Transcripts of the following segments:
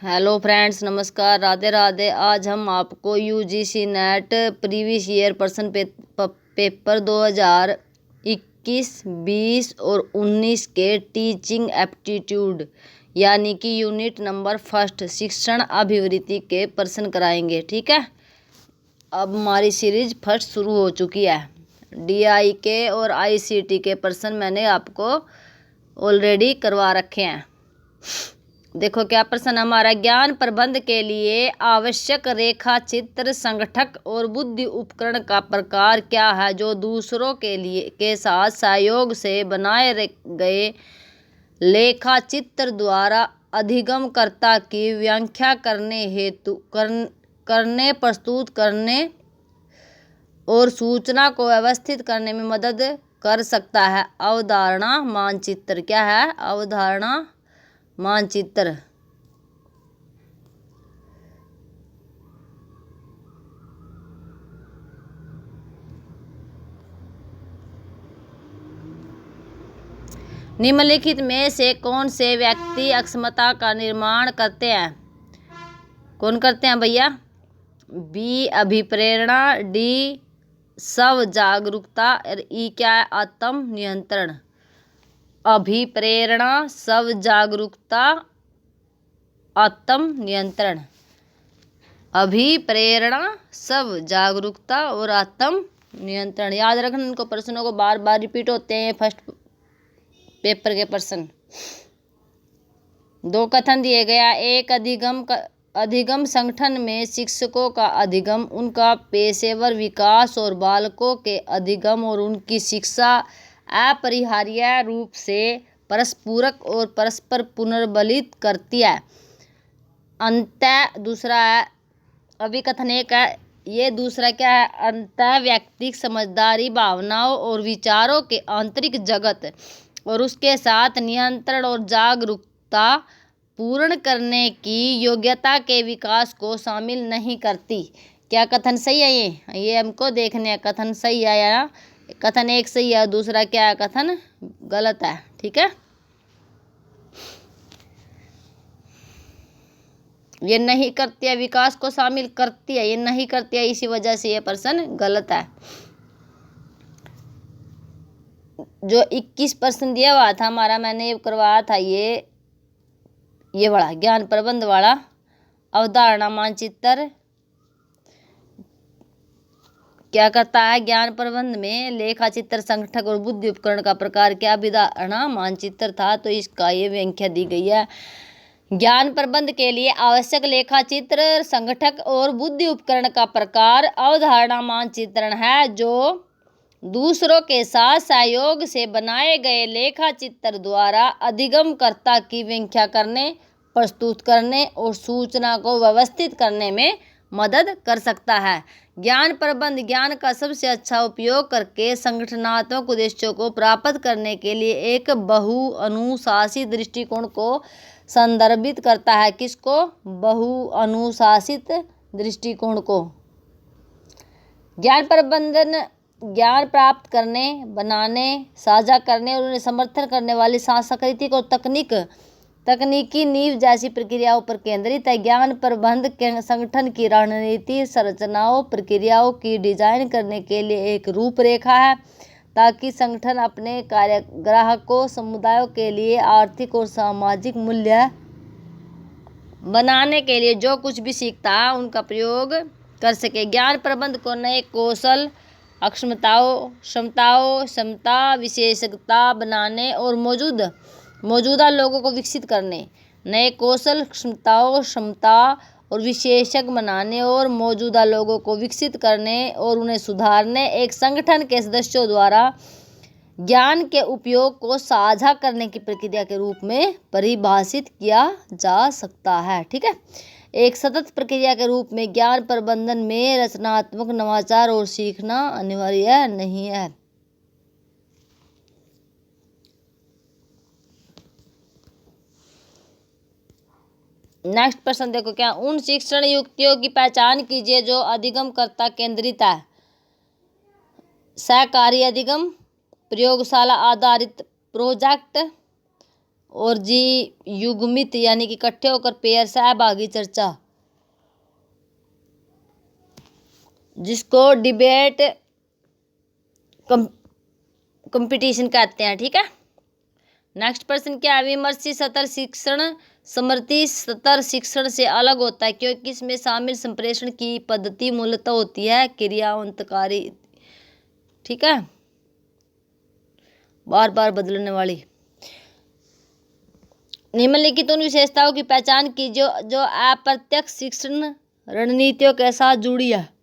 Hello friends, नमस्कार, राधे राधे। आज हम आपको यूजीसी नेट प्रीवियस ईयर प्रश्न पेपर 2021, 20 और 19 के टीचिंग एप्टीट्यूड यानी कि यूनिट नंबर फर्स्ट शिक्षण अभिवृत्ति के प्रश्न कराएंगे। ठीक है, अब हमारी सीरीज फर्स्ट शुरू हो चुकी है। डीआई के और आईसीटी के प्रश्न मैंने आपको ऑलरेडी करवा रखे हैं। देखो क्या प्रश्न हमारा। ज्ञान प्रबंध के लिए आवश्यक रेखा चित्र संगठक और बुद्धि उपकरण का प्रकार क्या है जो दूसरों के साथ सहयोग से बनाए गए लेखा चित्र द्वारा अधिगमकर्ता की व्याख्या करने हेतु करने प्रस्तुत करने और सूचना को व्यवस्थित करने में मदद कर सकता है। अवधारणा मानचित्र क्या है? अवधारणा मानचित्र। निम्नलिखित में से कौन से व्यक्ति अक्षमता का निर्माण करते हैं? कौन करते हैं भैया? बी अभिप्रेरणा, डी स्व जागरूकता और ई क्या है? आत्म नियंत्रण। अभिप्रेरणा, स्व जागरूकता, आत्म नियंत्रण। अभिप्रेरणा, स्व जागरूकता और आत्म नियंत्रण। याद रखना, इनको प्रश्नों को बार बार रिपीट होते हैं फर्स्ट पेपर के प्रश्न। दो कथन दिए गया। एक अधिगम संगठन में शिक्षकों का अधिगम, उनका पेशेवर विकास और बालकों के अधिगम और उनकी शिक्षा अपरिहार्य रूप से परस्पूरक और परस्पर पुनर्बलित करती है। अंतः दूसरा है, अभिकथन एक है, ये दूसरा क्या है? अंतः व्यक्तिक समझदारी, भावनाओं और विचारों के आंतरिक जगत और उसके साथ नियंत्रण और जागरूकता पूर्ण करने की योग्यता के विकास को शामिल नहीं करती। क्या कथन सही है? ये हमको देखने हैं कथन सही है या कथन एक सही है, दूसरा क्या है? कथन गलत है। ठीक है, ये नहीं करती है, विकास को शामिल करती है, ये नहीं करती है, इसी वजह से ये प्रश्न गलत है। जो 21 प्रश्न दिया हुआ था हमारा, मैंने ये करवाया था ये वाला ज्ञान प्रबंध वाला। अवधारणा मानचित्र क्या करता है? ज्ञान प्रबंध में लेखा चित्र संगठक और बुद्धि उपकरण का प्रकार क्या? अवधारणा मानचित्र था, तो इसका ये व्याख्या दी गई है। ज्ञान प्रबंध के लिए आवश्यक लेखा चित्र संगठक और बुद्धि उपकरण का प्रकार अवधारणा मानचित्रण है जो दूसरों के साथ सहयोग से बनाए गए लेखा चित्र द्वारा अधिगमकर्ता की व्याख्या करने, प्रस्तुत करने और सूचना को व्यवस्थित करने में मदद कर सकता है। ज्ञान प्रबंध ज्ञान का सबसे अच्छा उपयोग करके संगठनात्मक उद्देश्यों को प्राप्त करने के लिए एक बहु अनुशासित दृष्टिकोण को संदर्भित करता है। किसको? बहु अनुशासित दृष्टिकोण को। ज्ञान प्रबंधन ज्ञान प्राप्त करने, बनाने, साझा करने और उन्हें समर्थन करने वाली सांस्कृतिक और तकनीकी नींव जैसी प्रक्रियाओं पर केंद्रित है। ज्ञान प्रबंध के संगठन की रणनीति संरचनाओं प्रक्रियाओं की डिजाइन करने के लिए एक रूपरेखा है ताकि संगठन अपने ग्राहकों समुदायों के लिए आर्थिक और सामाजिक मूल्य बनाने के लिए जो कुछ भी सीखता है उनका प्रयोग कर सके। ज्ञान प्रबंध को नए कौशल, क्षमता, विशेषज्ञता बनाने और मौजूदा लोगों को विकसित करने, नए कौशल, क्षमता और विशेषज्ञ बनाने और मौजूदा लोगों को विकसित करने और उन्हें सुधारने, एक संगठन के सदस्यों द्वारा ज्ञान के उपयोग को साझा करने की प्रक्रिया के रूप में परिभाषित किया जा सकता है। ठीक है, एक सतत प्रक्रिया के रूप में ज्ञान प्रबंधन में रचनात्मक नवाचार और सीखना अनिवार्य नहीं है। नेक्स्ट प्रश्न देखो क्या। उन शिक्षण युक्तियों की पहचान कीजिए जो अधिगमकर्ता केंद्रित है। सहकारी अधिगम, प्रयोगशाला आधारित प्रोजेक्ट और जी युग्मित यानी कि इकट्ठे होकर पेयर सहभागी चर्चा, जिसको डिबेट कंपटीशन कहते हैं। ठीक है, नेक्स्ट प्रश्न क्या है? विमर्शी सतर शिक्षण समृद्धि सतर शिक्षण से अलग होता है क्योंकि इसमें शामिल संप्रेषण की पद्धति मूलतः होती है क्रियान्वयनकारी। ठीक है, बार बार बदलने वाली। निम्नलिखित उन विशेषताओं की पहचान की जो अप्रत्यक्ष शिक्षण रणनीतियों के साथ जुड़ी है।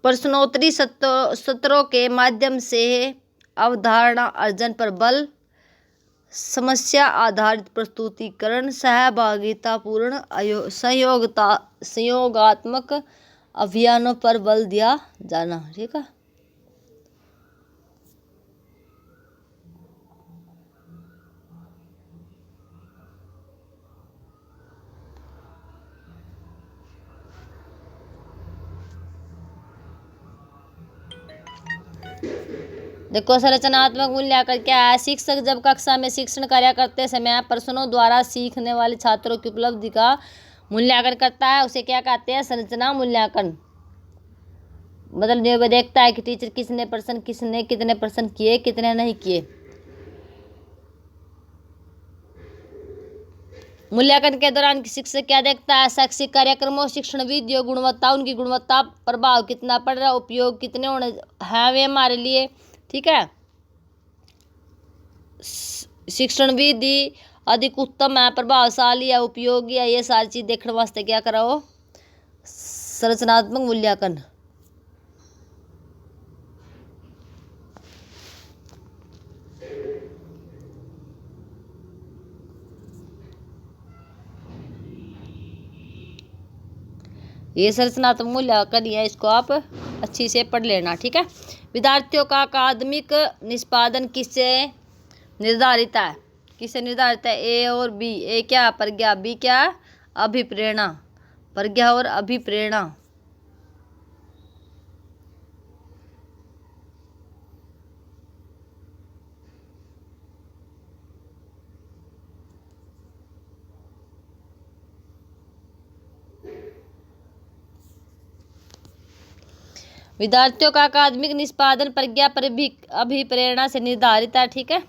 प्रश्नोत्तरी सत्रों के माध्यम से अवधारणा अर्जन पर बल, समस्या आधारित प्रस्तुतिकरण, सहभागितापूर्ण संयोगात्मक अभियानों पर बल दिया जाना। ठीक है, देखो संरचनात्मक मूल्यांकन क्या है? शिक्षक जब कक्षा में शिक्षण कार्य करते समय प्रश्नों द्वारा सीखने वाले छात्रों की उपलब्धि का मूल्यांकन करता है, उसे क्या कहते हैं? संरचना मूल्यांकन। मतलब ये देखता है कि टीचर कितने प्रश्न किए, कितने नहीं किए। मूल्यांकन के दौरान शिक्षक क्या देखता है? शैक्षिक कार्यक्रमों, शिक्षण विधियों, गुणवत्ता, उनकी गुणवत्ता, प्रभाव कितना पड़ रहा है, उपयोग कितने होने हैं वे हमारे लिए। ठीक है, शिक्षण विधि अधिक उत्तम है, प्रभावशाली है, उपयोगी है, ये सारी चीज देखने वास्ते क्या कराओ? संरचनात्मक मूल्यांकन। ये संरचनात्मक मूल्यांकन है, इसको आप अच्छी से पढ़ लेना। ठीक है, विद्यार्थियों का अकादमिक निष्पादन किससे निर्धारित है? किससे निर्धारित है? ए और बी। ए क्या? प्रज्ञा। बी क्या? अभिप्रेरणा। प्रज्ञा और अभिप्रेरणा। विद्यार्थियों का अकादमिक निष्पादन प्रज्ञा पर भी अभिप्रेरणा से निर्धारित है। ठीक है,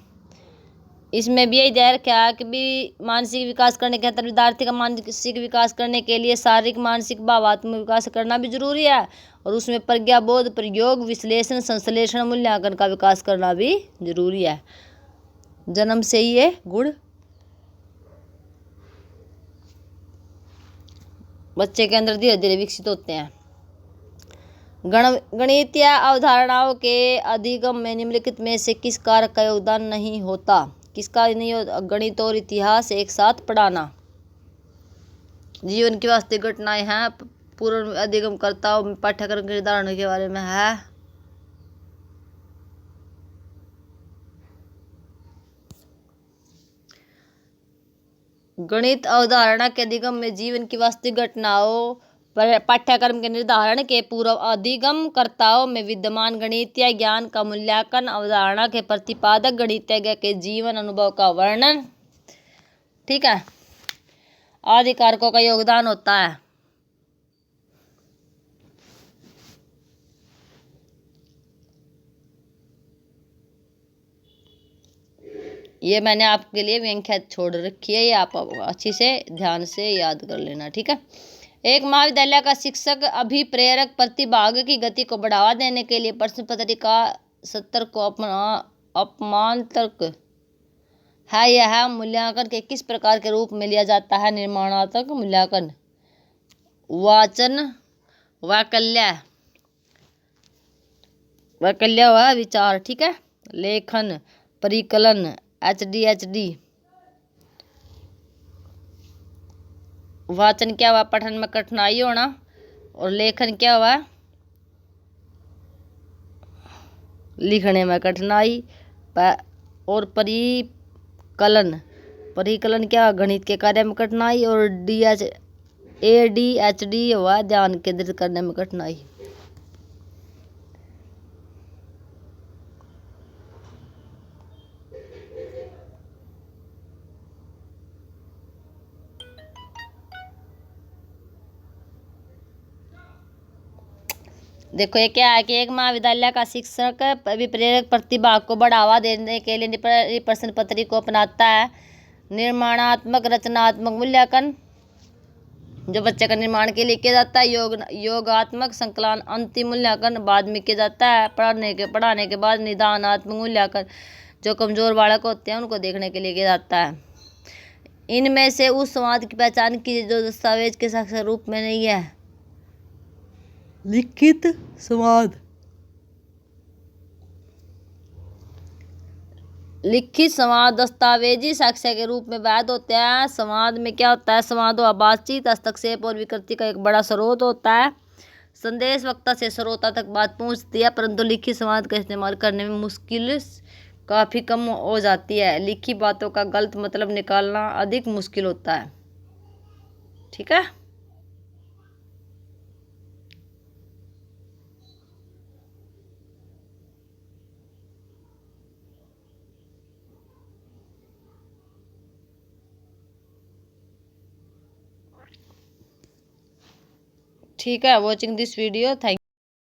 इसमें भी यही ध्यान रखा कि भी मानसिक विकास करने के अंतर विद्यार्थी का मानसिक विकास करने के लिए शारीरिक, मानसिक, भावात्मक विकास करना भी जरूरी है, और उसमें प्रज्ञा, बोध, प्रयोग, विश्लेषण, संश्लेषण, मूल्यांकन का विकास करना भी जरूरी है। जन्म से ही ये गुण बच्चे के अंदर धीरे धीरे विकसित होते हैं। गणितीय अवधारणाओं के अधिगम में निम्नलिखित में से किस कारक का योगदान नहीं होता? किसका नहीं होता? गणित और इतिहास एक साथ पढ़ाना। जीवन की वास्तविक घटनाएं हैं, पूर्ण अधिगम करता पाठ्यक्रम के निर्धारण के बारे में है। गणित अवधारणा के अधिगम में जीवन की वास्तविक घटनाओं पाठ्यक्रम के निर्धारण के पूर्व अधिगम कर्ताओं में विद्यमान गणितीय ज्ञान का मूल्यांकन, अवधारणा के प्रतिपादक गणितज्ञ के जीवन अनुभव का वर्णन। ठीक है, आदि कारकों का योगदान होता है। ये मैंने आपके लिए व्याख्या छोड़ रखी है, ये आप अच्छी से ध्यान से याद कर लेना। ठीक है, एक महाविद्यालय का शिक्षक अभिप्रेरक प्रतिभाग की गति को बढ़ावा देने के लिए प्रश्न पत्रिका 70 को अपमान तर्क है। यह मूल्यांकन के किस प्रकार के रूप में लिया जाता है? निर्माणात्मक मूल्यांकन, वाचन, वैकल्य व विचार। ठीक है, लेखन, परिकलन, HD। वाचन क्या हुआ? पठन में कठिनाई होना, और लेखन क्या हुआ? लिखने में कठिनाई, और परिकलन क्या? गणित के कार्य में कठिनाई, और ADHD हुआ ध्यान केंद्रित करने में कठिनाई। देखो ये क्या है कि एक महाविद्यालय का शिक्षक विप्रेरक प्रतिभा को बढ़ावा देने के लिए प्रश्न पत्री को अपनाता है। निर्माणात्मक रचनात्मक मूल्यांकन जो बच्चे का निर्माण के लिए किया जाता है। योगात्मक संकलन अंतिम मूल्यांकन बाद में किया जाता है। पढ़ाने के बाद निदानात्मक मूल्यांकन जो कमजोर बालक होते हैं उनको देखने के लिए किया जाता है। इनमें से उस संवाद की पहचान की जो दस्तावेज के साक्ष्य रूप में नहीं है। लिखित संवाद। लिखित संवाद दस्तावेजी साक्ष्य के रूप में वैध होते हैं। संवाद में क्या होता है? संवाद बातचीत, हस्तक्षेप और विकृति का एक बड़ा स्रोत होता है। संदेश वक्ता से श्रोता तक बात पहुंचती है, परंतु लिखित संवाद का इस्तेमाल करने में मुश्किल काफ़ी कम हो जाती है। लिखी बातों का गलत मतलब निकालना अधिक मुश्किल होता है। ठीक है। ठीक है, वॉचिंग दिस वीडियो। थैंक